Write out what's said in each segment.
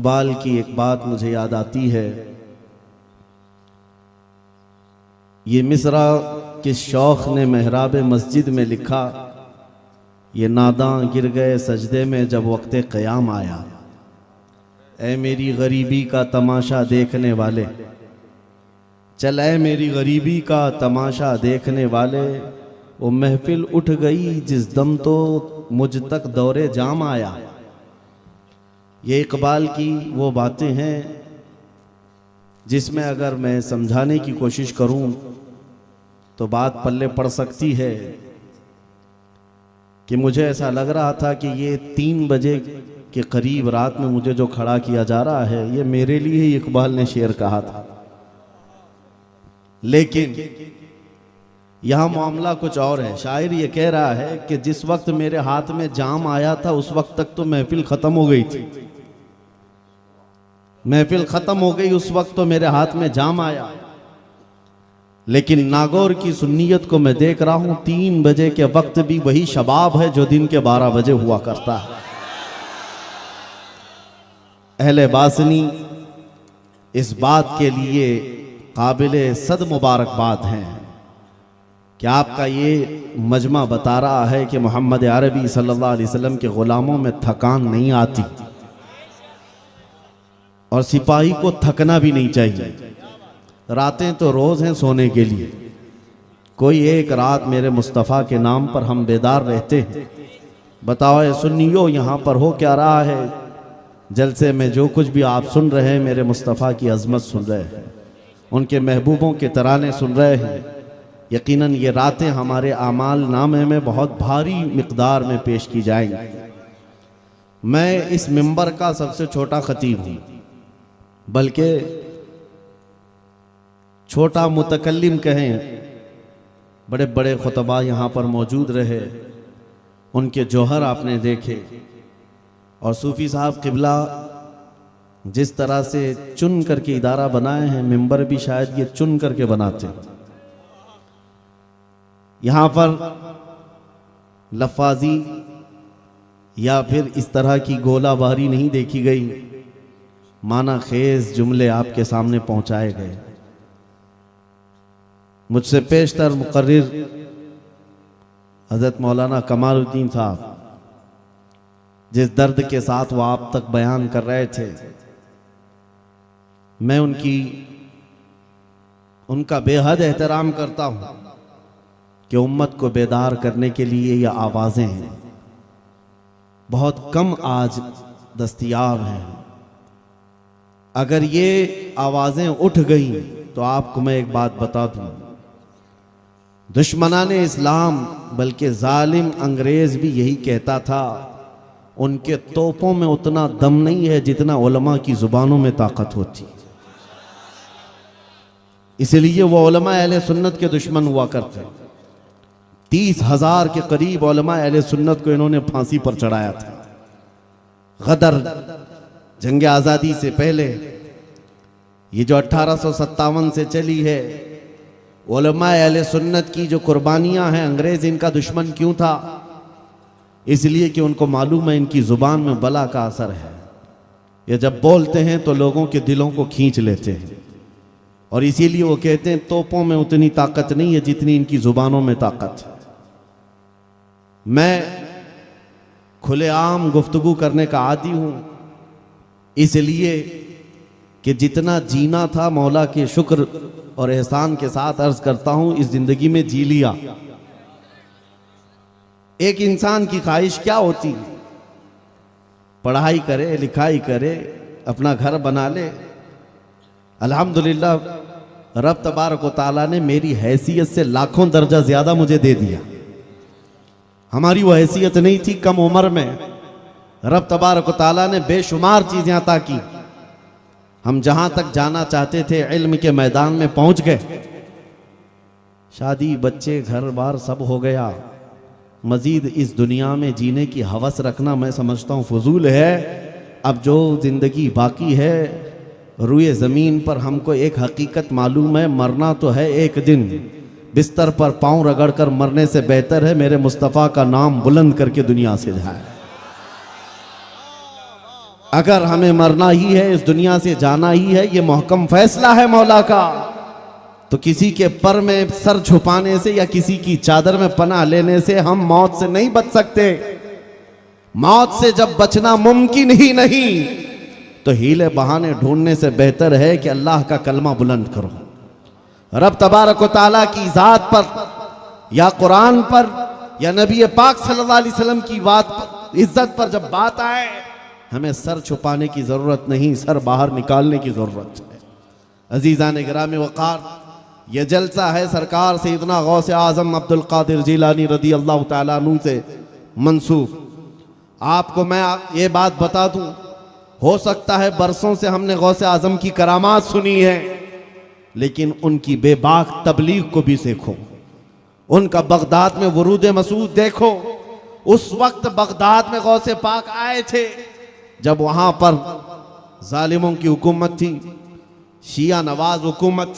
इकबाल की एक बात मुझे याद आती है। ये मिसरा किस शौख ने महराब मस्जिद में लिखा, ये नादां गिर गए सजदे में जब वक्ते क़याम आया। ऐ मेरी गरीबी का तमाशा देखने वाले, चल ऐ मेरी गरीबी का तमाशा देखने वाले, वो महफिल उठ गई जिस दम तो मुझ तक दौरे जाम आया। ये इकबाल की वो बातें हैं जिसमें अगर मैं समझाने की कोशिश करूं तो बात पल्ले पड़ सकती है कि मुझे ऐसा लग रहा था कि ये 3 बजे के करीब रात में मुझे जो खड़ा किया जा रहा है ये मेरे लिए ही इकबाल ने शेर कहा था। लेकिन यहां मामला कुछ और है। शायर ये कह रहा है कि जिस वक्त मेरे हाथ में जाम आया था उस वक्त तक तो महफिल खत्म हो गई थी। महफिल खत्म हो गई उस वक्त तो मेरे हाथ में जाम आया, लेकिन नागौर की सुन्नियत को मैं देख रहा हूं 3 बजे के वक्त भी वही शबाब है जो दिन के 12 बजे हुआ करता है। अहले बासनी इस बात के लिए काबिले सद मुबारकबाद हैं कि आपका ये मजमा बता रहा है कि मोहम्मद अरबी सल्लल्लाहु अलैहि वसल्लम के गुलामों में थकान नहीं आती और सिपाही को थकना भी नहीं चाहिए। रातें तो रोज हैं सोने के लिए, कोई एक रात मेरे मुस्तफ़ा के नाम पर हम बेदार रहते हैं। बताओ ए सुन्नियो यहाँ पर हो क्या रहा है? जलसे में जो कुछ भी आप सुन रहे हैं मेरे मुस्तफ़ा की अजमत सुन रहे हैं, उनके महबूबों के तराने सुन रहे हैं। यकीनन ये रातें हमारे आमाल नामे में बहुत भारी मिकदार में पेश की जाएंगी। मैं इस मिंबर का सबसे छोटा खतीब हूँ, बल्कि छोटा मुतकल्लिम कहें। बड़े बड़े खुतबा यहाँ पर मौजूद रहे, उनके जौहर आपने देखे, और सूफ़ी साहब क़िबला जिस तरह से चुन करके इदारा बनाए हैं, मिंबर भी शायद ये चुन करके बनाते हैं। यहाँ पर लफ़ाजी या फिर इस तरह की गोलाबारी नहीं देखी गई, माना खेज जुमले आपके सामने पहुंचाए गए। मुझसे पेशतर मुकर्रिर हज़रत मौलाना कमालुद्दीन साहब जिस दर्द के साथ वो आप तक बयान कर रहे थे, मैं उनका बेहद एहतराम करता हूँ कि उम्मत को बेदार करने के लिए ये आवाज़ें हैं बहुत कम आज दस्तयाब हैं। अगर ये आवाज़ें उठ गई तो आपको मैं एक बात बता दूं, दुश्मनाने इस्लाम बल्कि जालिम अंग्रेज भी यही कहता था, उनके तोपों में उतना दम नहीं है जितना उलमा की जुबानों में ताकत होती। इसलिए वो उलमा अहले सुन्नत के दुश्मन हुआ करते। 30,000 के करीब उलमा अहले सुन्नत को इन्होंने फांसी पर चढ़ाया था। गदर जंग आज़ादी से पहले ये जो 1857 से चली है, उलमा अहले सुन्नत की जो कुर्बानियां हैं, अंग्रेज इनका दुश्मन क्यों था? इसलिए कि उनको मालूम है इनकी जुबान में बला का असर है। ये जब बोलते हैं तो लोगों के दिलों को खींच लेते हैं, और इसीलिए वो कहते हैं तोपों में उतनी ताकत नहीं है जितनी इनकी जुबानों में ताकत है। मैं खुलेआम गुफ्तगू करने का आदी हूं, इसलिए कि जितना जीना था मौला के शुक्र और एहसान के साथ अर्ज करता हूं इस जिंदगी में जी लिया। एक इंसान की ख्वाहिश क्या होती? पढ़ाई करे, लिखाई करे, अपना घर बना ले। अल्हम्दुलिल्लाह रब तबारक व तआला ने मेरी हैसियत से लाखों दर्जा ज्यादा मुझे दे दिया। हमारी वो हैसियत नहीं थी कम उम्र में, रब तबारक व तआला ने बेशुमार चीजें अता की। हम जहां तक जाना चाहते थे इल्म के मैदान में पहुंच गए। शादी, बच्चे, घर बार सब हो गया। मजीद इस दुनिया में जीने की हवस रखना मैं समझता हूं फजूल है। अब जो जिंदगी बाकी है रुए ज़मीन पर, हमको एक हकीकत मालूम है, मरना तो है एक दिन। बिस्तर पर पांव रगड़कर मरने से बेहतर है मेरे मुस्तफ़ा का नाम बुलंद करके दुनिया से जाए। अगर हमें मरना ही है, इस दुनिया से जाना ही है, ये मुहकम फैसला है मौला का, तो किसी के पर में सर छुपाने से या किसी की चादर में पनाह लेने से हम मौत से नहीं बच सकते। मौत से जब बचना मुमकिन ही नहीं, तो हीले बहाने ढूंढने से बेहतर है कि अल्लाह का कलमा बुलंद करो। रब तबारक व तआला की ज़ात पर या कुरान पर या नबी पाक सल्लल्लाहु अलैहि वसल्लम की बात पर, इज्जत पर जब बात आए, हमें सर छुपाने की ज़रूरत नहीं, सर बाहर निकालने की ज़रूरत है। अजीज़ान गिरामी वक़ार, ये जलसा है सरकार सैयदना गौसे आज़म अब्दुल कादिर जिलानी रदी अल्लाह तआला अन्हु से मंसूब। आपको मैं ये बात बता दूं, हो सकता है बरसों से हमने गौसे आज़म की करामात सुनी है, लेकिन उनकी बेबाक तबलीग को भी देखो, उनका बगदाद में वरूद मसूद देखो। उस वक्त बगदाद में गौसे पाक आए थे जब वहां पर जालिमों की हुकूमत थी, शिया नवाज हुकूमत।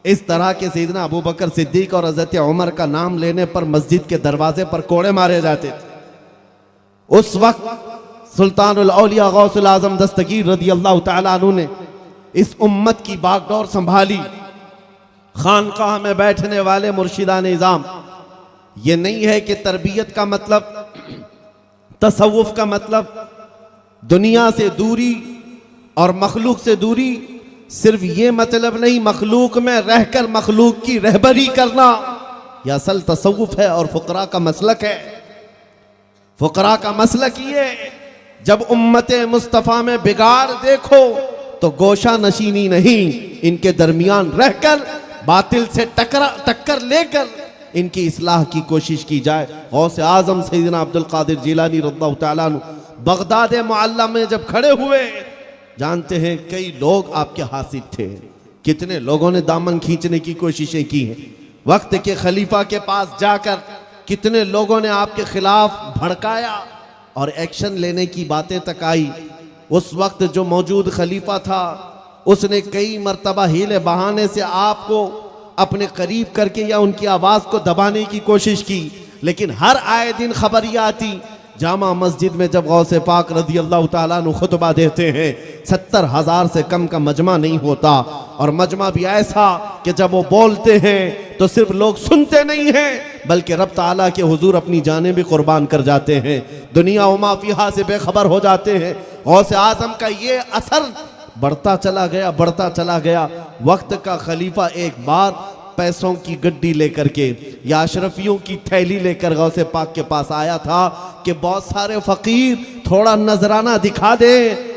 इस तरह के सैयदना अबू बकर सिद्दीक और हज़रत उमर का नाम लेने पर मस्जिद के दरवाजे पर कोड़े मारे जाते थे। उस वक्त सुल्तानुल औलिया गौसुल आज़म दस्तगीर रदी अल्लाह तआला अन्हु ने इस उम्मत की बागडोर संभाली। खानकाह में बैठने वाले मुर्शिदान निज़ाम, ये नहीं है कि तरबियत का मतलब, तसव्वुफ का मतलब दुनिया से दूरी और मखलूक से दूरी, सिर्फ ये मतलब नहीं, मखलूक में रहकर मखलूक की रहबरी करना यह असल तसव्वुफ है और फुकरा का मसलक है। फुकरा का मसलक ये, जब उम्मत मुस्तफ़ा में बिगाड़ देखो तो गोशा नशीनी नहीं, इनके दरमियान रहकर बातिल से टक्कर लेकर इनकी इस्लाह की कोशिश की जाए। गौसे आज़म सैयदना अब्दुल कादिर जिलानी रज़ियल्लाहु तआला अन्हु बगदाद मुअल्ला में जब खड़े हुए, जानते हैं कई लोग आपके हासिल थे, कितने लोगों ने दामन खींचने की कोशिशें की हैं। वक्त के खलीफा के पास जाकर कितने लोगों ने आपके खिलाफ भड़काया और एक्शन लेने की बातें तक आई। उस वक्त जो मौजूद खलीफा था, उसने कई मर्तबा हीले बहाने से आपको अपने करीब करके या उनकी आवाज़ को दबाने की कोशिश की, लेकिन हर आए दिन खबर यह आती, जामा मस्जिद में जब गौसे पाक रज़ी अल्लाह तआला अन्हु खुतबा देते हैं, 70,000 से कम का मजमा नहीं होता, और मजमा भी ऐसा कि जब वो बोलते हैं तो सिर्फ लोग सुनते नहीं हैं, बल्कि रब ताला के हुजूर अपनी जानें भी कुर्बान कर जाते हैं, दुनिया व मा फीहा से बेखबर हो जाते हैं। गौसे आज़म का ये असर बढ़ता चला गया, बढ़ता चला गया। वक्त का खलीफा एक बार पैसों की गड्डी लेकर के या अशरफियों की थैली लेकर गौसे पाक के पास आया था कि बहुत सारे फकीर थोड़ा नजराना दिखा दे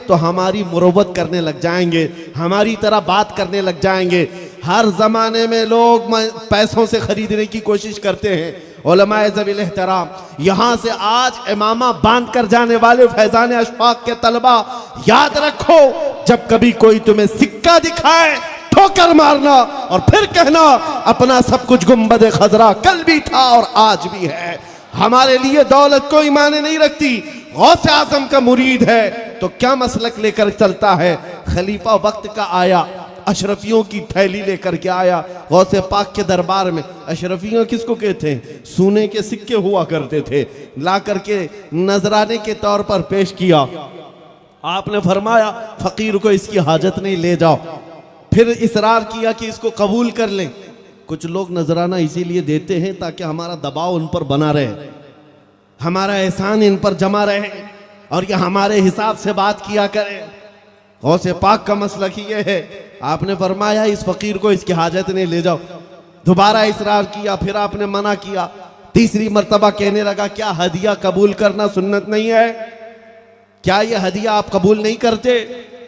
तो हमारी मुरव्वत करने लग जाएंगे, हमारी तरह बात करने लग जाएंगे। हर जमाने में लोग पैसों से खरीदने की कोशिश करते हैं। उलमाए ज़वील एहतराम, यहाँ से आज इमामा बांध कर जाने वाले फैजान अशफाक के तलबा, याद रखो, जब कभी कोई तुम्हें सिक्का दिखाए ठोकर मारना और फिर कहना अपना सब कुछ गुंबद खजरा कल भी था और आज भी है। हमारे लिए दौलत कोई माने नहीं रखती। गौसे आज़म का मुरीद है तो क्या मसलक लेकर चलता है। खलीफा वक्त का आया, अशरफियों की थैली लेकर के आया गौसे पाक के दरबार में। अशरफियों किसको कहते हैं? सोने के सिक्के हुआ करते थे, ला करके नजराने के तौर पर पेश किया। आपने फरमाया फकीर को इसकी हाजत नहीं, ले जाओ। फिर इसरार किया कि इसको कबूल कर लें। कुछ लोग नजराना इसीलिए देते हैं ताकि हमारा दबाव उन पर बना रहे, हमारा एहसान इन पर जमा रहे और ये हमारे हिसाब से बात किया करें। गौसे पाक का मसला ही ये है। आपने फरमाया इस फकीर को इसकी हाजत नहीं, ले जाओ। दोबारा इसरार किया, फिर आपने मना किया। तीसरी मर्तबा कहने लगा क्या हदिया कबूल करना सुन्नत नहीं है? क्या ये हदिया आप कबूल नहीं करते?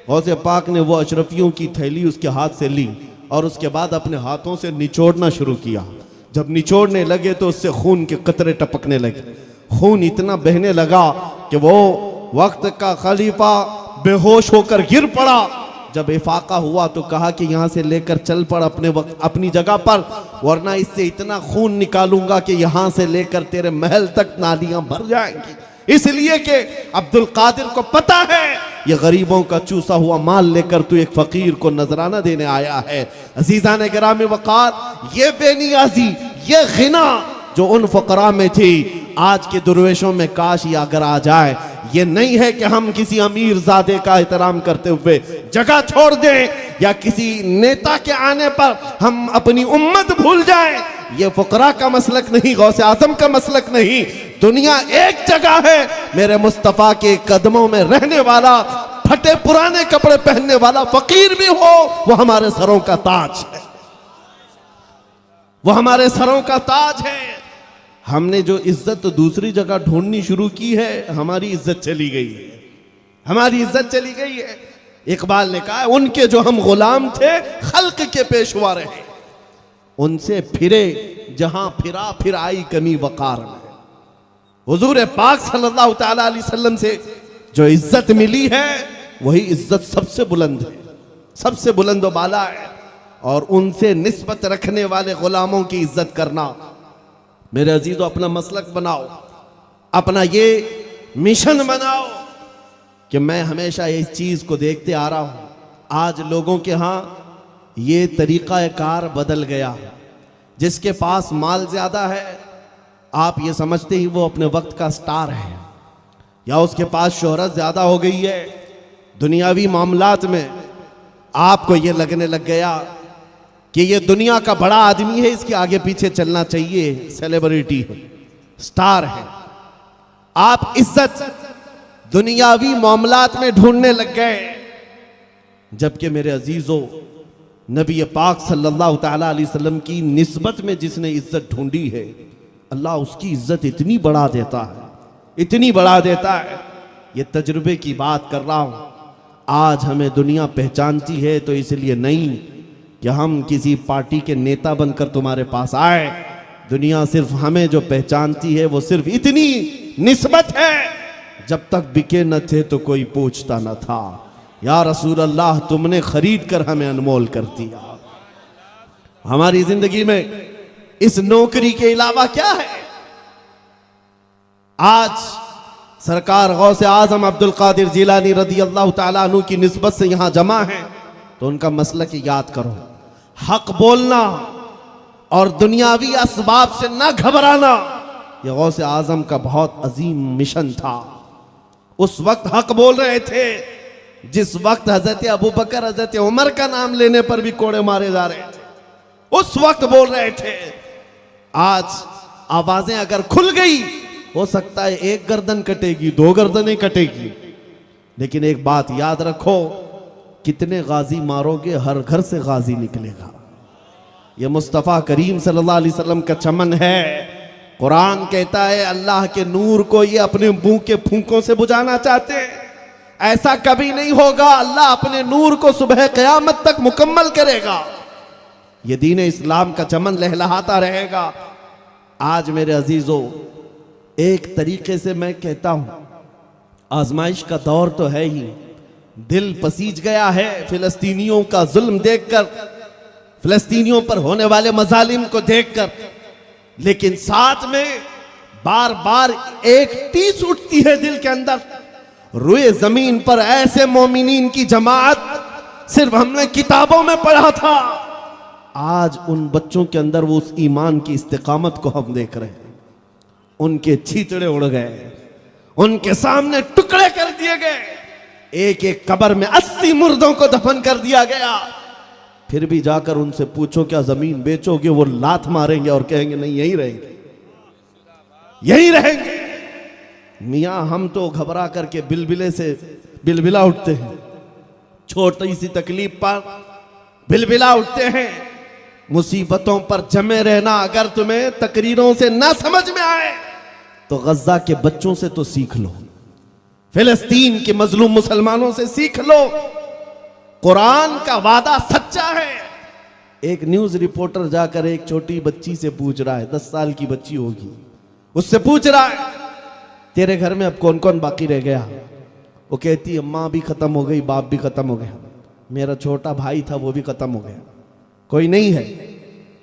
गौसे पाक ने वो अशरफियों की थैली उसके हाथ से ली और उसके बाद अपने हाथों से निचोड़ना शुरू किया। जब निचोड़ने लगे तो उससे खून के कतरे टपकने लगे। खून इतना बहने लगा कि वो वक्त का खलीफा बेहोश होकर गिर पड़ा। जब इफाका हुआ तो कहा कि यहाँ से लेकर चल पड़ अपनी जगह पर, वरना इससे इतना खून निकालूंगा कि यहाँ से लेकर तेरे महल तक नालियां भर जाएंगी। इसलिए कि अब्दुल कादिर को पता है ये गरीबों का चूसा हुआ माल लेकर तू एक फकीर को नजराना देने आया है। अजीजान गिरामी वकार, ये बेनियाजी, ये गिना जो उन फकरा में थी, आज के दुर्वेशों में काश ये अगर आ जाए। ये नहीं है कि हम किसी अमीर ज़ादे का एहतराम करते हुए जगह छोड़ दें या किसी नेता के आने पर हम अपनी उम्मत भूल जाएं। ये फुकरा का मसलक नहीं, गौसे आजम का मसलक नहीं। दुनिया एक जगह है, मेरे मुस्तफ़ा के कदमों में रहने वाला, फटे पुराने कपड़े पहनने वाला फकीर भी हो, वो हमारे सरों का ताज है, वो हमारे सरों का ताज है। हमने जो इज्जत दूसरी जगह ढूंढनी शुरू की है, हमारी इज्जत चली गई है, हमारी इज्जत चली गई है। इकबाल ने कहा, उनके जो हम गुलाम थे, खल्क के पेशवा रहे, उनसे फिरे जहां फिरा फिर आई कमी वकार में। हुजूर पाक सल्लल्लाहु तआला अलैहि वसल्लम से जो इज्जत मिली है, वही इज्जत सबसे बुलंद है, सबसे बुलंद व बाला है। और उनसे निस्बत रखने वाले गुलामों की इज्जत करना, मेरे अजीजों, अपना मसलक बनाओ, अपना ये मिशन बनाओ कि मैं हमेशा इस चीज को देखते आ रहा हूं। आज लोगों के यहां ये तरीका कार बदल गया। जिसके पास माल ज्यादा है, आप ये समझते ही वो अपने वक्त का स्टार है, या उसके पास शोहरत ज्यादा हो गई है। दुनियावी मामलात में आपको ये लगने लग गया कि ये दुनिया का बड़ा आदमी है, इसके आगे पीछे चलना चाहिए, सेलिब्रिटी है, स्टार है। आप इज्जत दुनियावी मामलात में ढूंढने लग गए, जबकि मेरे अजीजों, नबी पाक सल्लल्लाहु तआला अलैहि वसल्लम की निस्बत में जिसने इज्जत ढूंढी है, अल्लाह उसकी इज्जत इतनी बढ़ा देता है, इतनी बढ़ा देता है। ये तजुर्बे की बात कर रहा हूं। आज हमें दुनिया पहचानती है तो इसलिए नहीं कि हम किसी पार्टी के नेता बनकर तुम्हारे पास आए। दुनिया सिर्फ हमें जो पहचानती है वो सिर्फ इतनी निस्बत है, जब तक बिके न थे तो कोई पूछता न था। या रसूल अल्लाह, तुमने खरीद कर हमें अनमोल कर दिया। हमारी जिंदगी में इस नौकरी के अलावा क्या है? आज सरकार गौसे आजम अब्दुल कादिर जिलानी रदी अल्लाह तआला अन्हु की निस्बत से यहां जमा है, तो उनका मसलक याद करो। हक बोलना और दुनियावी असबाब से न घबराना, यह गौसे आजम का बहुत अजीम मिशन था। उस वक्त हक बोल रहे थे जिस वक्त हजरत अबू बकर, हजरत उमर का नाम लेने पर भी कोड़े मारे जा रहे थे, उस वक्त बोल रहे थे। आज आवाजें अगर खुल गई, हो सकता है एक गर्दन कटेगी, दो गर्दनें कटेगी, लेकिन एक बात याद रखो, कितने गाजी मारोगे, हर घर से गाजी निकलेगा। यह मुस्तफ़ा करीम सल्लल्लाहु अलैहि वसल्लम का चमन है। कुरान कहता है अल्लाह के नूर को ये अपने मुंह के फूंकों से बुझाना चाहते हैं, ऐसा कभी नहीं होगा। अल्लाह अपने नूर को सुबह क़यामत तक मुकम्मल करेगा। ये दीन इस्लाम का चमन लहलहाता रहेगा। आज मेरे अजीजों, एक तरीके से मैं कहता हूं, आजमाइश का दौर तो है ही। दिल पसीज गया है फिलिस्तीनियों का जुल्म देखकर, फिलिस्तीनियों पर होने वाले मजालिम को देखकर, लेकिन साथ में बार बार एक टीस उठती है दिल के अंदर। रुए जमीन पर ऐसे मोमिनीन की जमात सिर्फ हमने किताबों में पढ़ा था, आज उन बच्चों के अंदर वो उस ईमान की इस्तिकामत को हम देख रहे हैं। उनके छींचड़े उड़ गए, उनके सामने टुकड़े कर दिए गए, एक एक कब्र में 80 मुर्दों को दफन कर दिया गया। फिर भी जाकर उनसे पूछो क्या जमीन बेचोगे, वो लात मारेंगे और कहेंगे नहीं, यहीं रहेंगे, यहीं रहेंगे। मियां हम तो घबरा करके बिलबिले से बिलबिला उठते हैं, छोटी सी तकलीफ पर बिलबिला उठते हैं। मुसीबतों पर जमे रहना अगर तुम्हें तकरीरों से ना समझ में आए तो गज्जा के बच्चों से तो सीख लो, फिलिस्तीन के मजलूम मुसलमानों से सीख लो। कुरान का वादा सच्चा है। एक न्यूज रिपोर्टर जाकर एक छोटी बच्ची से पूछ रहा है, 10 साल की बच्ची होगी, उससे पूछ रहा है तेरे घर में अब कौन कौन बाकी रह गया? वो कहती है माँ भी खत्म हो गई, बाप भी खत्म हो गया, मेरा छोटा भाई था वो भी खत्म हो गया, कोई नहीं है।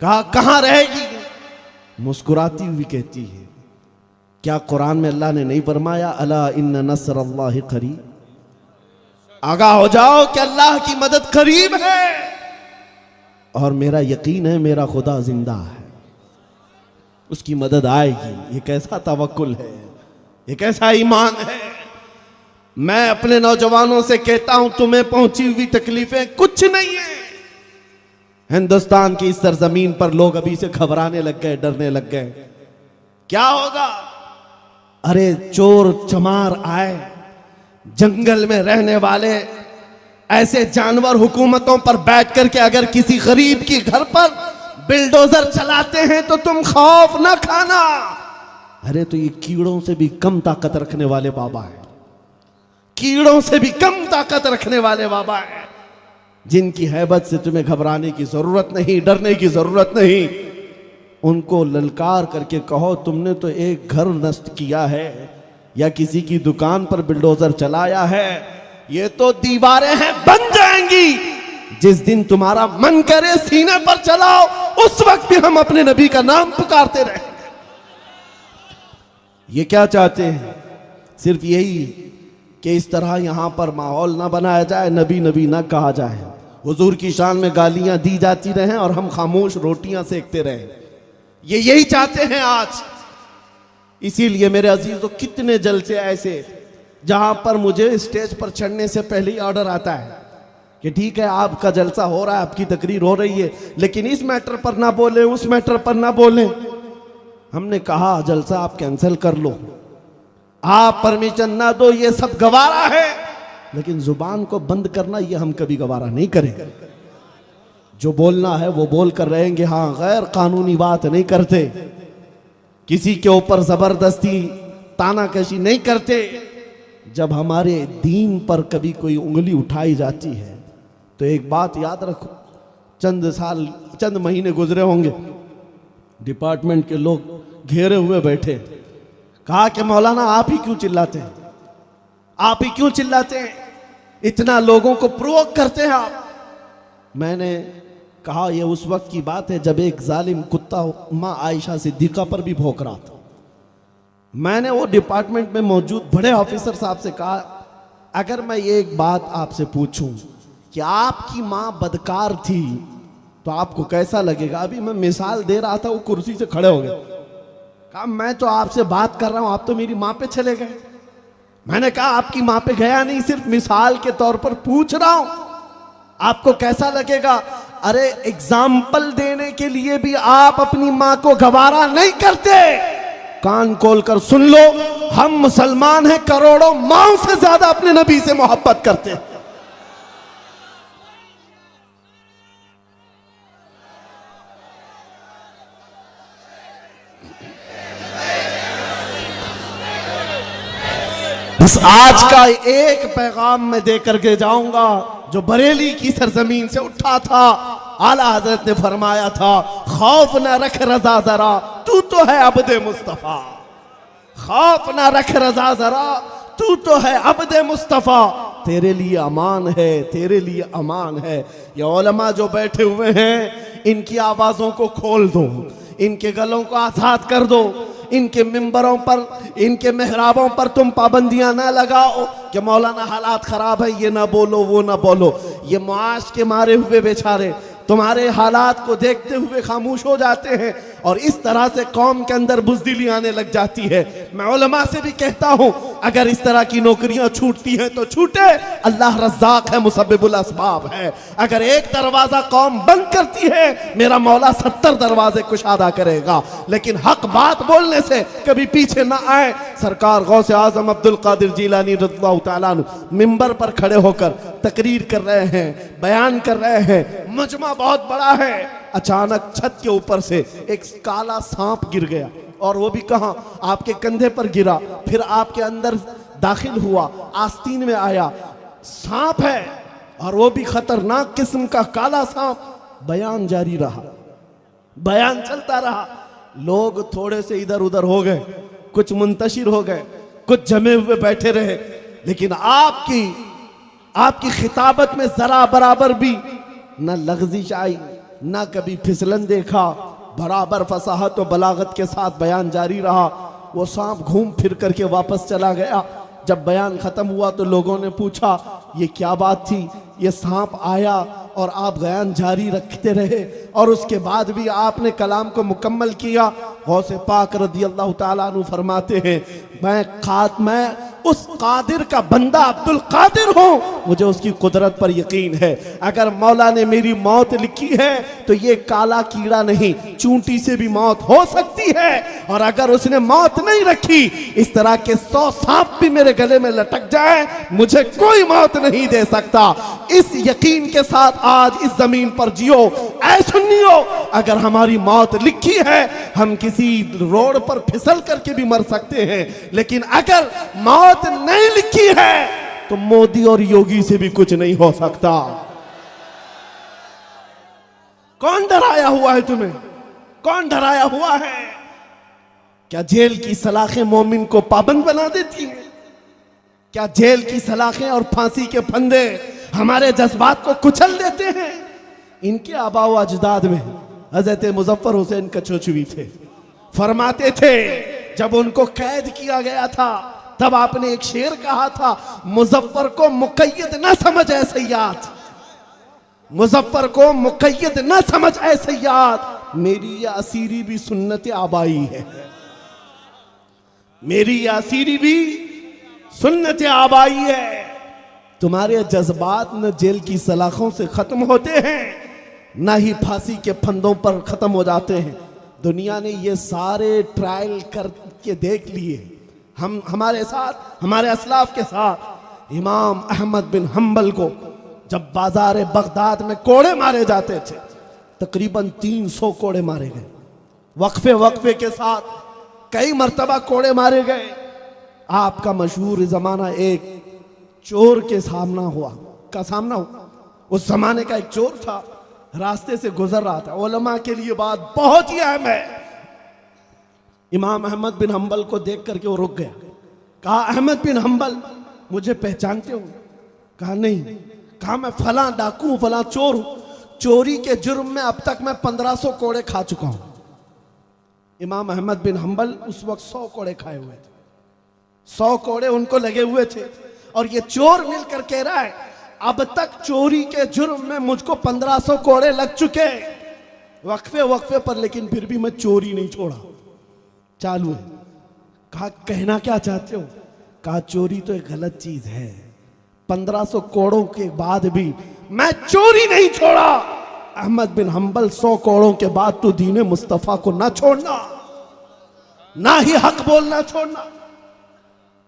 कहा कहां रहेगी? मुस्कुराती हुई कहती है क्या कुरान में अल्लाह ने नहीं फरमाया अला इन्ना नस्रल्लाहि करीब? आगाह हो जाओ कि अल्लाह की मदद करीब है। और मेरा यकीन है मेरा खुदा जिंदा है, उसकी मदद आएगी। ये कैसा तवक्कुल है, ये कैसा ईमान है। मैं अपने नौजवानों से कहता हूं तुम्हें पहुंची हुई तकलीफें कुछ नहीं है। हिंदुस्तान की इस सरजमीन पर लोग अभी से घबराने लग गए, डरने लग गए। क्या होगा? अरे चोर चमार आए, जंगल में रहने वाले ऐसे जानवर हुकूमतों पर बैठ करके अगर किसी गरीब की घर पर बिल्डोजर चलाते हैं तो तुम खौफ ना खाना। अरे तो ये कीड़ों से भी कम ताकत रखने वाले बाबा है, कीड़ों से भी कम ताकत रखने वाले बाबा है, जिनकी हैबत से तुम्हें घबराने की जरूरत नहीं, डरने की जरूरत नहीं। उनको ललकार करके कहो तुमने तो एक घर नष्ट किया है या किसी की दुकान पर बिल्डोजर चलाया है, ये तो दीवारें हैं, बन जाएंगी। जिस दिन तुम्हारा मन करे सीने पर चलाओ, उस वक्त भी हम अपने नबी का नाम पुकारते रहेंगे। ये क्या चाहते हैं? सिर्फ यही कि इस तरह यहां पर माहौल ना बनाया जाए, नबी नबी ना कहा जाए, हुजूर की शान में गालियां दी जाती रहें और हम खामोश रोटियां सेकते रहें। ये यही चाहते हैं आज। इसीलिए मेरे अजीजों, कितने जलसे ऐसे जहां पर मुझे स्टेज पर चढ़ने से पहले ही ऑर्डर आता है कि ठीक है आपका जलसा हो रहा है, आपकी तकरीर हो रही है, लेकिन इस मैटर पर ना बोले, उस मैटर पर ना बोले। हमने कहा जलसा आप कैंसिल कर लो, आप परमिशन ना दो, ये सब गवारा है, लेकिन जुबान को बंद करना ये हम कभी गवारा नहीं करेंगे। जो बोलना है वो बोल कर रहेंगे। हाँ, गैर कानूनी बात नहीं करते, किसी के ऊपर जबरदस्ती तानाकशी नहीं करते। जब हमारे दीन पर कभी कोई उंगली उठाई जाती है तो एक बात याद रखो, चंद महीने गुजरे होंगे, डिपार्टमेंट के लोग घेरे हुए बैठे, कहा कि मौलाना आप ही क्यों चिल्लाते हैं, आप ही क्यों चिल्लाते हैं, इतना लोगों को प्रोवोक करते हैं आप। मैंने कहा यह उस वक्त की बात है जब एक जालिम कुत्ता माँ आयशा सिद्दीका पर भी भौंक रहा था। मैंने वो डिपार्टमेंट में मौजूद बड़े ऑफिसर साहब से कहा, अगर मैं ये एक बात आपसे पूछूं कि आपकी माँ बदकार थी तो आपको कैसा लगेगा? अभी मैं मिसाल दे रहा था, वो कुर्सी से खड़े हो गए। कहा मैं तो आपसे बात कर रहा हूं, आप तो मेरी माँ पे चले गए। मैंने कहा आपकी माँ पे गया नहीं, सिर्फ मिसाल के तौर पर पूछ रहा हूं, आपको कैसा लगेगा? अरे एग्जाम्पल देने के लिए भी आप अपनी माँ को गवारा नहीं करते। कान खोलकर सुन लो, हम मुसलमान हैं, करोड़ों माओं से ज्यादा अपने नबी से मोहब्बत करते हैं। बस आज का एक पैगाम मैं देकर के जाऊंगा जो बरेली की सरजमीन से उठा था। आला हजरत ने फरमाया था, खौफ न रख रजा जरा, तू तो है अब्दे मुस्तफा। खौफ न रख रजा जरा, तू तो है अब्दे मुस्तफा। तेरे लिए अमान है, तेरे लिए अमान है। ये उलमा जो बैठे हुए हैं, इनकी आवाजों को खोल दो, इनके गलों को आजाद कर दो, इनके मिंबरों पर, इनके मेहराबों पर तुम पाबंदियां ना लगाओ कि मौलाना हालात खराब है, ये ना बोलो, वो ना बोलो। ये मुआश के मारे हुए बेचारे तुम्हारे हालात को देखते हुए खामोश हो जाते हैं और इस तरह से कौम के अंदर बुज़दिली आने लग जाती है। मैं उलमा से भी कहता हूं, अगर इस तरह की नौकरियां छूटती हैं तो छूटे, अल्लाह रज़्ज़ाक़ है, मुसब्बिबुल अस्बाब है। अगर एक दरवाजा कौम बंद करती है, मेरा मौला 70 दरवाजे कुशादा करेगा। लेकिन हक बात बोलने से कभी पीछे ना आए। सरकार गौसे आजम अब्दुल कादिर जीलानी रज़ियल्लाहु तआला अन्हु मिंबर पर खड़े होकर तकरीर कर रहे हैं, बयान कर रहे हैं, मजमा बहुत बड़ा है। अचानक छत के ऊपर से एक काला सांप गिर गया, और वो भी कहां, आपके कंधे पर गिरा, फिर आपके अंदर दाखिल हुआ, आस्तीन में आया। सांप है और वो भी खतरनाक किस्म का काला सांप। बयान जारी रहा, बयान चलता रहा। लोग थोड़े से इधर उधर हो गए, कुछ मुंतशिर हो गए, कुछ जमे हुए बैठे रहे, लेकिन आपकी खिताबत में जरा बराबर भी न लग़ज़िश आई, ना कभी फिसलन देखा। बराबर फसाहत और बलागत के साथ बयान जारी रहा। वो सांप घूम फिर करके वापस चला गया। जब बयान खत्म हुआ तो लोगों ने पूछा ये क्या बात थी? ये सांप आया और आप बयान जारी रखते रहे और उसके बाद भी आपने कलाम को मुकम्मल किया। गौसे पाक रज़ियल्लाहु ताला अन्हु फरमाते हैं, मैं उस कादिर का बंदा अब्दुल कादिर हूं, मुझे उसकी कुदरत पर यकीन है। अगर मौला ने मेरी मौत लिखी है तो ये काला कीड़ा नहीं, चूंटी से भी मौत हो सकती है। और अगर उसने मौत नहीं रखी, इस तरह के 100 सांप भी मेरे गले में लटक जाए, मुझे कोई मौत नहीं दे सकता। इस यकीन के साथ आज इस जमीन पर जियो। ऐ सुन्नियो, अगर हमारी मौत लिखी है, हम किसी रोड पर फिसल करके भी मर सकते हैं, लेकिन अगर मौत नहीं लिखी है तो मोदी और योगी से भी कुछ नहीं हो सकता। कौन डराया हुआ है तुम्हें? कौन डराया हुआ है? क्या जेल की सलाखें मोमिन को पाबंद बना देती हैं? क्या जेल की सलाखें और फांसी के फंदे हमारे जज्बात को कुचल देते हैं? इनके आबा व अजदाद में हजरत मुजफ्फर हुसैन कचौचवी थे। फरमाते थे जब उनको कैद किया गया था, तब आपने एक शेर कहा था, मुजफ्फर को मुकय्यद न समझ ऐ सय्याद, मुजफ्फर को मुकय्यद न समझ ऐ सय्याद, मेरी ये असीरी भी सुन्नत आबाई है, मेरी ये असीरी भी सुन्नत आबाई है। तुम्हारे जज्बात न जेल की सलाखों से खत्म होते हैं, ना ही फांसी के फंदों पर खत्म हो जाते हैं। दुनिया ने ये सारे ट्रायल करके देख लिए। हम हमारे साथ, हमारे असलाफ के साथ, इमाम अहमद बिन हम्बल को जब बाजार बगदाद में कोड़े मारे जाते थे, तकरीबन 300 कोड़े मारे गए। वक्फे वक्फे के साथ कई मर्तबा कोड़े मारे गए। आपका मशहूर जमाना एक चोर के सामना हुआ। उस जमाने का एक चोर था, रास्ते से गुजर रहा था। उलमा के लिए बात बहुत ही अहम है। इमाम अहमद बिन हम्बल को देख करके वो रुक गया। कहा, अहमद बिन हम्बल, मुझे पहचानते हो? कहा, नहीं। कहा, मैं फला डाकू हूं, फला चोर हूं। चोरी के जुर्म में अब तक मैं 1500 कोड़े खा चुका हूं। इमाम अहमद बिन हम्बल उस वक्त 100 कोड़े खाए हुए थे। 100 कोड़े उनको लगे हुए थे। और ये चोर मिलकर कह रहा है, अब तक चोरी के जुर्म में मुझको 1500 कोड़े लग चुके, वक्फे वक्फे पर, लेकिन फिर भी मैं चोरी नहीं छोड़ा। चालू है। कहा, कहना क्या चाहते हो? कहा, चोरी तो एक गलत चीज है, 1500 कोड़ों के बाद भी मैं चोरी नहीं छोड़ा। अहमद बिन हम्बल, 100 कोड़ों के बाद तो दीने मुस्तफा को ना छोड़ना, ना ही हक बोलना छोड़ना।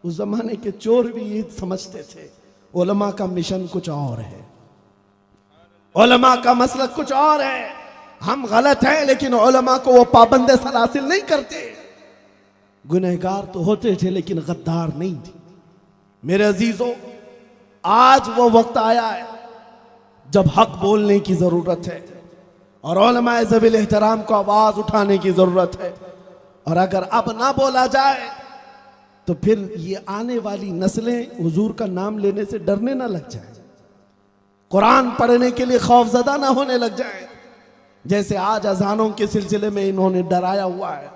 उस जमाने के चोर भी ये समझते थे, उलमा का मिशन कुछ और है, उलमा का मसलक कुछ और है। हम गलत हैं, लेकिन उलमा को वो पाबंदे सलासिल नहीं करते। गुनहगार तो होते थे, लेकिन गद्दार नहीं थे। मेरे अजीजों, आज वो वक्त आया है जब हक बोलने की जरूरत है और उलमा ज़वील एहतराम को आवाज उठाने की जरूरत है। और अगर अब ना बोला जाए तो फिर ये आने वाली नस्लें हुजूर का नाम लेने से डरने ना लग जाए, कुरान पढ़ने के लिए खौफजदा ना होने लग जाए, जैसे आज अजानों के सिलसिले में इन्होंने डराया हुआ है।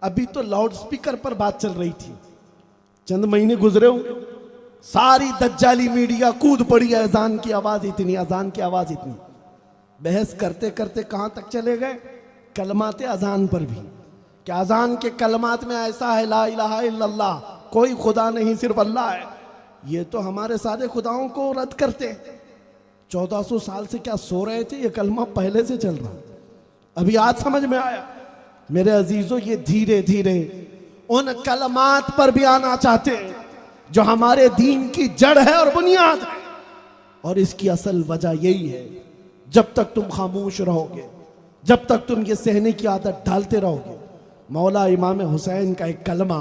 अभी तो लाउड स्पीकर पर बात चल रही थी, चंद महीने गुजरे होंगे, सारी दज्जाली मीडिया कूद पड़ी, अजान की आवाज इतनी, अजान की आवाज इतनी। बहस करते करते कहां तक चले गए? कलमाते अजान पर भी, कि अजान के कलमात में ऐसा है, ला इलाहा इल्लल्लाह, कोई खुदा नहीं सिर्फ अल्लाह है। ये तो हमारे सारे खुदाओं को रद्द करते हैं। 1400 साल से क्या सो रहे थे? ये कलमा पहले से चल रहा, अभी आज समझ में आया। मेरे अजीजों, ये धीरे धीरे उन कलमात पर भी आना चाहते हैं जो हमारे दीन की जड़ है और बुनियाद है। और इसकी असल वजह यही है, जब तक तुम खामोश रहोगे, जब तक तुम ये सहने की आदत डालते रहोगे। मौला इमाम हुसैन का एक कलमा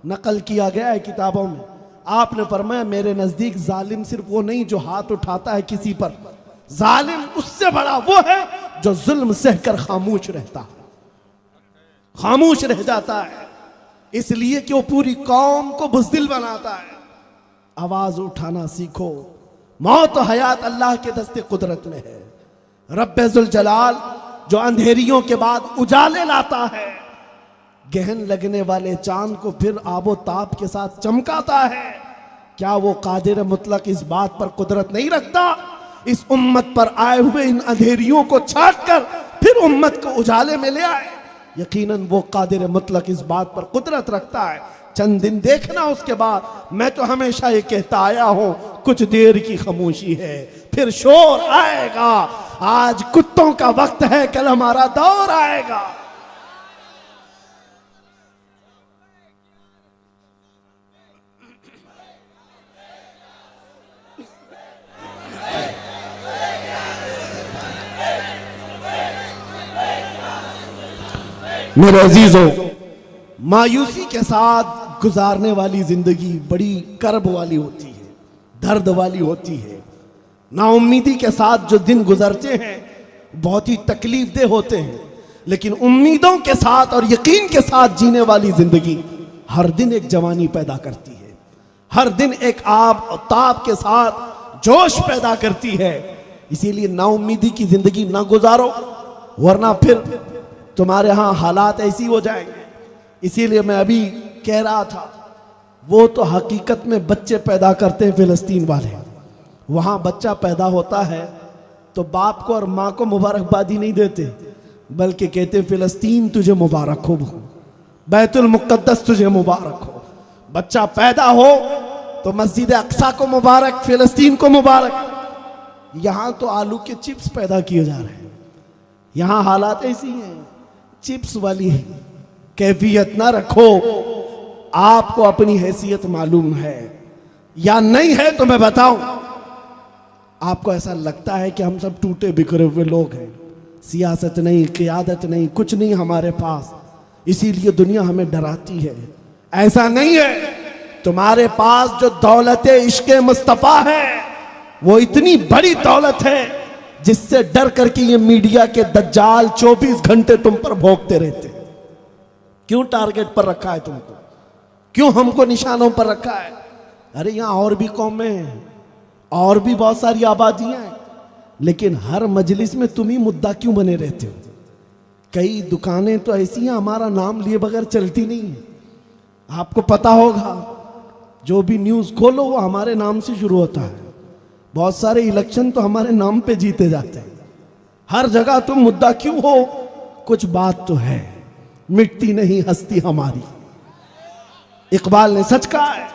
नकल किया गया है किताबों में। आपने फरमाया, मेरे नजदीक जालिम सिर्फ वो नहीं जो हाथ उठाता है किसी पर, जालिम उससे बड़ा वो है जो जुल्म सहकर खामोश रहता है, खामोश रह जाता है, इसलिए कि वो पूरी कौम को बुज़दिल बनाता है। आवाज उठाना सीखो। मौत और हयात अल्लाह के दस्ते कुदरत में है। रब्बे जुल जलाल जो अंधेरियों के बाद उजाले लाता है, गहन लगने वाले चांद को फिर आबो ताप के साथ चमकाता है, क्या वो कादिर मुतलक इस बात पर कुदरत नहीं रखता? इस उम्मत पर आए हुए इन अंधेरियों को छाट कर फिर उम्मत को उजाले में ले आए। यकीनन वो कादिर मुतलक इस बात पर कुदरत रखता है। चंद दिन देखना, उसके बाद मैं तो हमेशा ये कहता आया हूं, कुछ देर की खामोशी है फिर शोर आएगा। आज कुत्तों का वक्त है, कल हमारा दौर आएगा। मेरे अजीजों, मायूसी के साथ गुजारने वाली जिंदगी बड़ी कर्ब वाली होती है, दर्द वाली होती है। नाउम्मीदी के साथ जो दिन गुजरते हैं बहुत ही तकलीफ दे होते हैं, लेकिन उम्मीदों के साथ और यकीन के साथ जीने वाली जिंदगी हर दिन एक जवानी पैदा करती है, हर दिन एक आब और ताब के साथ जोश पैदा करती है। इसीलिए नाउम्मीदी की जिंदगी ना गुजारो, वरना फिर तुम्हारे यहां हालात ऐसी हो जाएंगे। इसीलिए मैं अभी कह रहा था, वो तो हकीकत में बच्चे पैदा करते हैं फिलिस्तीन वाले। वहां बच्चा पैदा होता है तो बाप को और माँ को मुबारकबादी नहीं देते, बल्कि कहते फिलिस्तीन तुझे मुबारक हो, बैतुल मुक़द्दस तुझे मुबारक हो। बच्चा पैदा हो तो मस्जिद अक्सा को मुबारक, फिलिस्तीन को मुबारक। यहां तो आलू के चिप्स पैदा किए जा रहे हैं। यहां हालात ऐसी हैं, चिप्स वाली है, कैफियत ना रखो। आपको अपनी हैसियत मालूम है या नहीं है तो मैं बताऊं, आपको ऐसा लगता है कि हम सब टूटे बिखरे हुए लोग हैं, सियासत नहीं, क़ियादत नहीं, कुछ नहीं हमारे पास, इसीलिए दुनिया हमें डराती है। ऐसा नहीं है। तुम्हारे पास जो दौलत इश्क़ मुस्तफ़ा है वो इतनी बड़ी दौलत है जिससे डर करके ये मीडिया के दज्जाल 24 घंटे तुम पर भोंकते रहते हैं। क्यों टारगेट पर रखा है तुमको? क्यों हमको निशानों पर रखा है? अरे यहां और भी कौमें हैं, और भी बहुत सारी आबादियां हैं, लेकिन हर मजलिस में तुम ही मुद्दा क्यों बने रहते हो? कई दुकानें तो ऐसी हैं हमारा नाम लिए बगैर चलती नहीं है। आपको पता होगा, जो भी न्यूज़ खोलो वो हमारे नाम से शुरू होता है। बहुत सारे इलेक्शन तो हमारे नाम पे जीते जाते हैं। हर जगह तुम मुद्दा क्यों हो? कुछ बात तो है, मिटती नहीं हस्ती हमारी। इकबाल ने सच कहा है,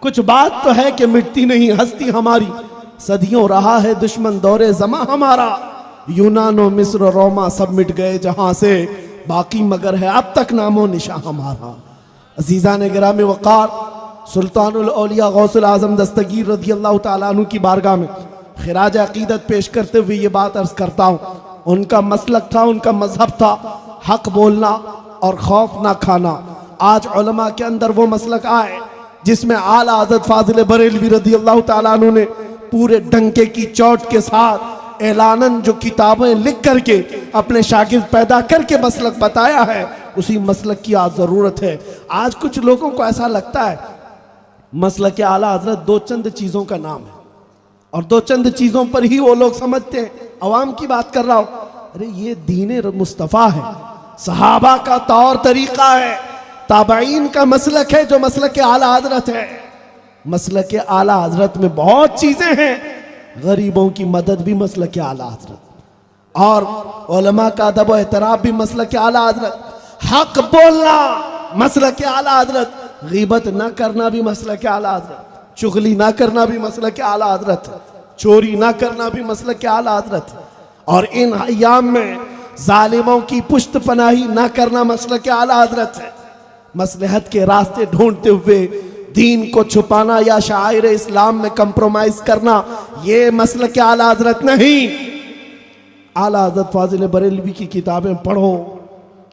कुछ बात तो है कि मिटती नहीं हस्ती हमारी। सदियों रहा है दुश्मन दौरे ज़मा हमारा, यूनानो मिस्र रोमा सब मिट गए जहां से, बाकी मगर है अब तक नामो निशा हमारा। अजीज़ा ने गिरामी वक़ार, सुल्तानुल औलिया गौसुल आज़म दस्तगीर रज़ी अल्लाह ताला अन्हु की बारगाह में खिराज अक़ीदत पेश करते हुए ये बात अर्ज़ करता हूँ। उनका मसलक था, उनका मजहब था हक बोलना और खौफ ना खाना। आज उलमा के अंदर वो मसलक आए जिसमें आला हज़रत फाज़िल बरेलवी रज़ी अल्लाह ताला अन्हु ने पूरे डंके की चोट के साथ ऐलानन जो किताबें लिख करके अपने शागिर्द पैदा करके मसलक बताया है, उसी मसलक की आज ज़रूरत है। आज कुछ लोगों को ऐसा लगता है मसलक आला हज़रत दो चंद चीज़ों का नाम है और दो चंद चीज़ों पर ही वो लोग समझते हैं। अवाम की बात कर रहा हूँ। अरे ये दीन मुस्तफ़ा है, सहाबा का तौर तरीक़ा है, ताबईन का मसलक है जो मसलक आला हज़रत है। मसलक आला हज़रत में बहुत चीज़ें हैं, गरीबों की मदद भी मसलक आला हज़रत, और उलमा का अदब व एहतराम भी मसलक आला हज़रत, हक बोलना मसलक आला हज़रत, गीबत ना करना भी मसलक आला हज़रत, चुगली ना करना भी मसलक आला हज़रत, चोरी ना करना भी मसलक आला हज़रत, और इन अय्याम में जालिमों की पुश्त पनाही ना करना मसलक आला हज़रत है। मसलहत के रास्ते ढूंढते हुए दीन को छुपाना या शायर इस्लाम में कंप्रोमाइज करना, ये मसलक आला हज़रत नहीं। आला हज़रत फाज़िल बरेलवी की किताबें पढ़ो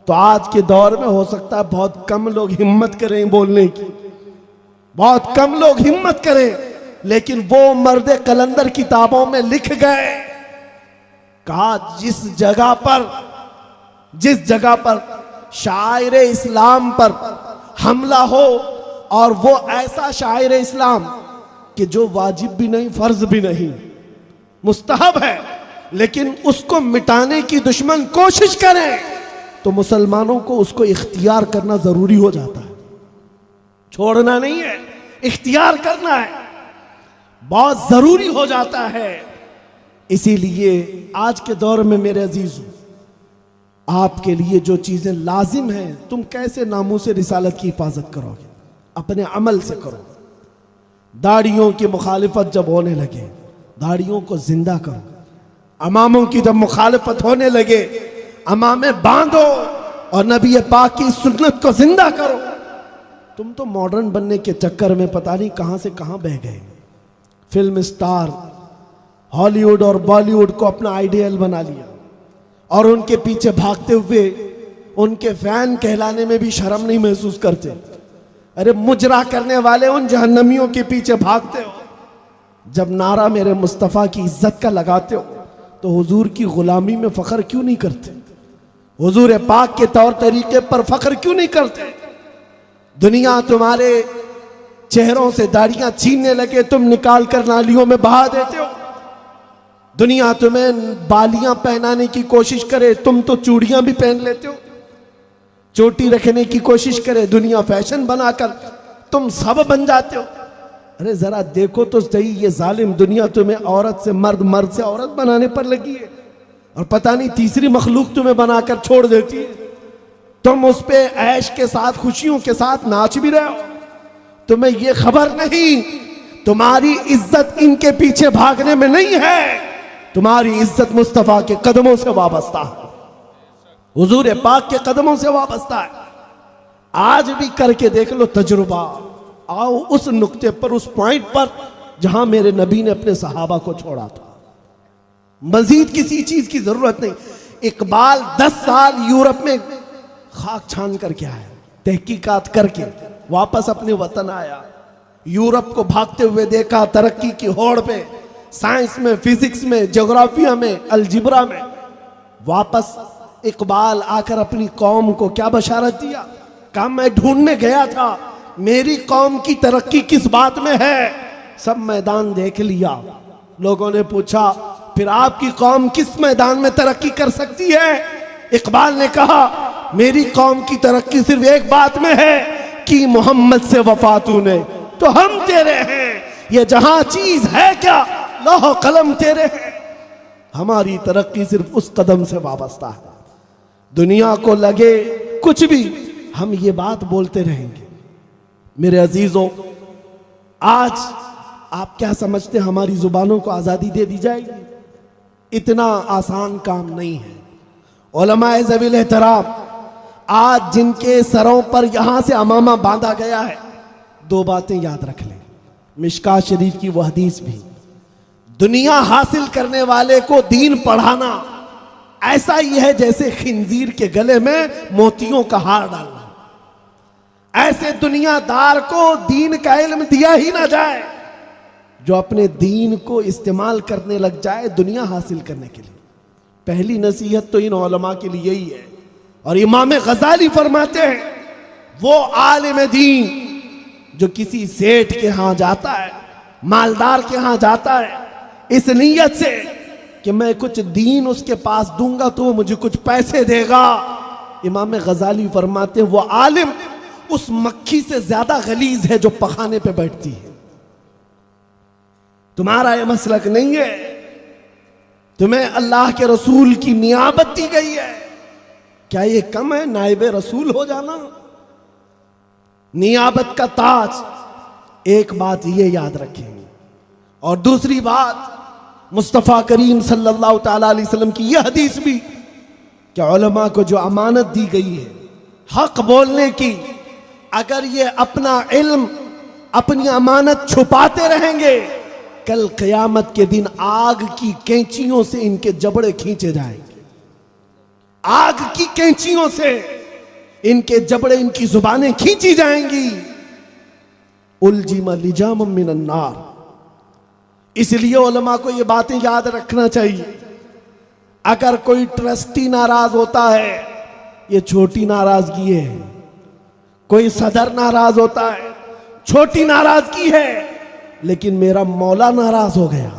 तो आज के दौर में हो सकता है बहुत कम लोग हिम्मत करें बोलने की, बहुत कम लोग हिम्मत करें, लेकिन वो मर्द कलंदर किताबों में लिख गए, कहा जिस जगह पर शायर इस्लाम पर हमला हो, और वो ऐसा शायर इस्लाम कि जो वाजिब भी नहीं, फर्ज भी नहीं, मुस्तहब है, लेकिन उसको मिटाने की दुश्मन कोशिश करें तो मुसलमानों को उसको इख्तियार करना जरूरी हो जाता है। छोड़ना नहीं है, इख्तियार करना है, बहुत जरूरी हो जाता है। इसीलिए आज के दौर में मेरे अजीजों, आपके लिए जो चीजें लाजिम हैं, तुम कैसे नामूस रिसालत की हिफाजत करोगे? अपने अमल से करो। दाढ़ियों की मुखालिफत जब होने लगे, दाढ़ियों को जिंदा करो। अमामों की जब मुखालिफत होने लगे, अमामे बांधो और नबी पाक की सुन्नत को जिंदा करो। तुम तो मॉडर्न बनने के चक्कर में पता नहीं कहां से कहां बह गए। फिल्म स्टार हॉलीवुड और बॉलीवुड को अपना आइडियल बना लिया और उनके पीछे भागते हुए उनके फैन कहलाने में भी शर्म नहीं महसूस करते। अरे मुजरा करने वाले उन जहन्नमियों के पीछे भागते हो। जब नारा मेरे मुस्तफ़ा की इज्जत का लगाते हो तो हुजूर की गुलामी में फख्र क्यों नहीं करते? हुजूर पाक के तौर तरीके पर फख्र क्यों नहीं करते? दुनिया तुम्हारे चेहरों से दाढ़ियां छीनने लगे, तुम निकाल कर नालियों में बहा देते हो। दुनिया तुम्हें बालियां पहनाने की कोशिश करे, तुम तो चूड़ियां भी पहन लेते हो। चोटी रखने की कोशिश करे, दुनिया फैशन बनाकर तुम सब बन जाते हो। अरे जरा देखो तो सही, ये जालिम दुनिया तुम्हें औरत से मर्द, मर्द से औरत बनाने पर लगी है और पता नहीं तीसरी मखलूक तुम्हें बनाकर छोड़ देती है। तुम उस पे ऐश के साथ, खुशियों के साथ नाच भी रहे हो। तुम्हें ये खबर नहीं, तुम्हारी इज्जत इनके पीछे भागने में नहीं है, तुम्हारी इज्जत मुस्तफा के कदमों से वाबस्ता है, हुजूर पाक के कदमों से वाबस्ता है। आज भी करके देख लो तजुर्बा। आओ उस नुक्ते पर, उस पॉइंट पर जहां मेरे नबी ने अपने सहाबा को छोड़ा था। मजीद किसी चीज की जरूरत नहीं। इकबाल 10 साल यूरोप में खाक छान करके आया, तहकीकात करके वापस अपने वतन आया। यूरोप को भागते हुए देखा, तरक्की की होड़ पे, साइंस में, फिजिक्स में, ज्योग्राफिया में, अलजिब्रा में। वापस इकबाल आकर अपनी कौम को क्या बशारत दिया? कहा मैं ढूंढने गया था, मेरी कौम की तरक्की किस बात में है। सब मैदान देख लिया। लोगों ने पूछा फिर आपकी कौम किस मैदान में तरक्की कर सकती है? इकबाल ने कहा मेरी कौम की तरक्की सिर्फ एक बात में है कि मोहम्मद से वफा तूने तो हम तेरे हैं। ये जहां चीज है क्या, लौह कलम तेरे हैं। हमारी तरक्की सिर्फ उस कदम से वाबस्ता है। दुनिया को लगे कुछ भी, हम ये बात बोलते रहेंगे। मेरे अजीजों, आज आप क्या समझते हैं हमारी जुबानों को आजादी दे दी जाएगी? इतना आसान काम नहीं है। उलमाए ज़वील एहतराम, आज जिनके सरों पर यहां से अमामा बांधा गया है, 2 बातें याद रख लें। मिशकात शरीफ की वह हदीस भी, दुनिया हासिल करने वाले को दीन पढ़ाना ऐसा ही है जैसे खिंजीर के गले में मोतियों का हार डालना। ऐसे दुनियादार को दीन का इल्म दिया ही ना जाए जो अपने दीन को इस्तेमाल करने लग जाए दुनिया हासिल करने के लिए। पहली नसीहत तो इन उलमा के लिए ही है। और इमाम गजाली फरमाते हैं, वो आलिम दीन जो किसी सेठ के यहां जाता है, मालदार के यहां जाता है, इस नीयत से कि मैं कुछ दीन उसके पास दूंगा तो वो मुझे कुछ पैसे देगा। इमाम गजाली फरमाते हैं, वो आलिम उस मक्खी से ज्यादा गलीज है जो पखाने पे बैठती है। तुम्हारा ये मसलक नहीं है। तुम्हें अल्लाह के रसूल की नियाबत दी गई है, क्या ये कम है नाइबे रसूल हो जाना? नियाबत का ताज। एक बात ये याद रखेंगे। और दूसरी बात, मुस्तफ़ा करीम सल्लल्लाहु ताला अलैहि वसल्लम की यह हदीस भी कि उलमा को जो अमानत दी गई है हक बोलने की, अगर ये अपना इल्म, अपनी अमानत छुपाते रहेंगे, कल क़यामत के दिन आग की कैंचियों से इनके जबड़े खींचे जाएंगे। आग की कैंचियों से इनके जबड़े, इनकी जुबानें खींची जाएंगी। उलजिम लिजाम मिनन नार। इसलिए उलमा को ये बातें याद रखना चाहिए। अगर कोई ट्रस्टी नाराज होता है, ये छोटी नाराजगी है। कोई सदर नाराज होता है, छोटी नाराजगी है। लेकिन मेरा मौला नाराज हो गया,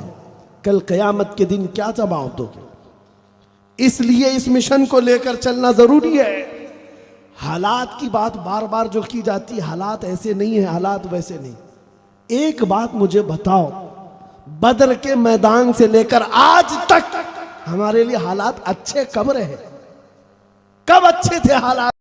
कल क़यामत के दिन क्या जवाब दोगे? इसलिए इस मिशन को लेकर चलना जरूरी है। हालात की बात बार बार जो की जाती, हालात ऐसे नहीं है, हालात वैसे नहीं। एक बात मुझे बताओ, बदर के मैदान से लेकर आज तक हमारे लिए हालात अच्छे कब रहे? कब अच्छे थे हालात?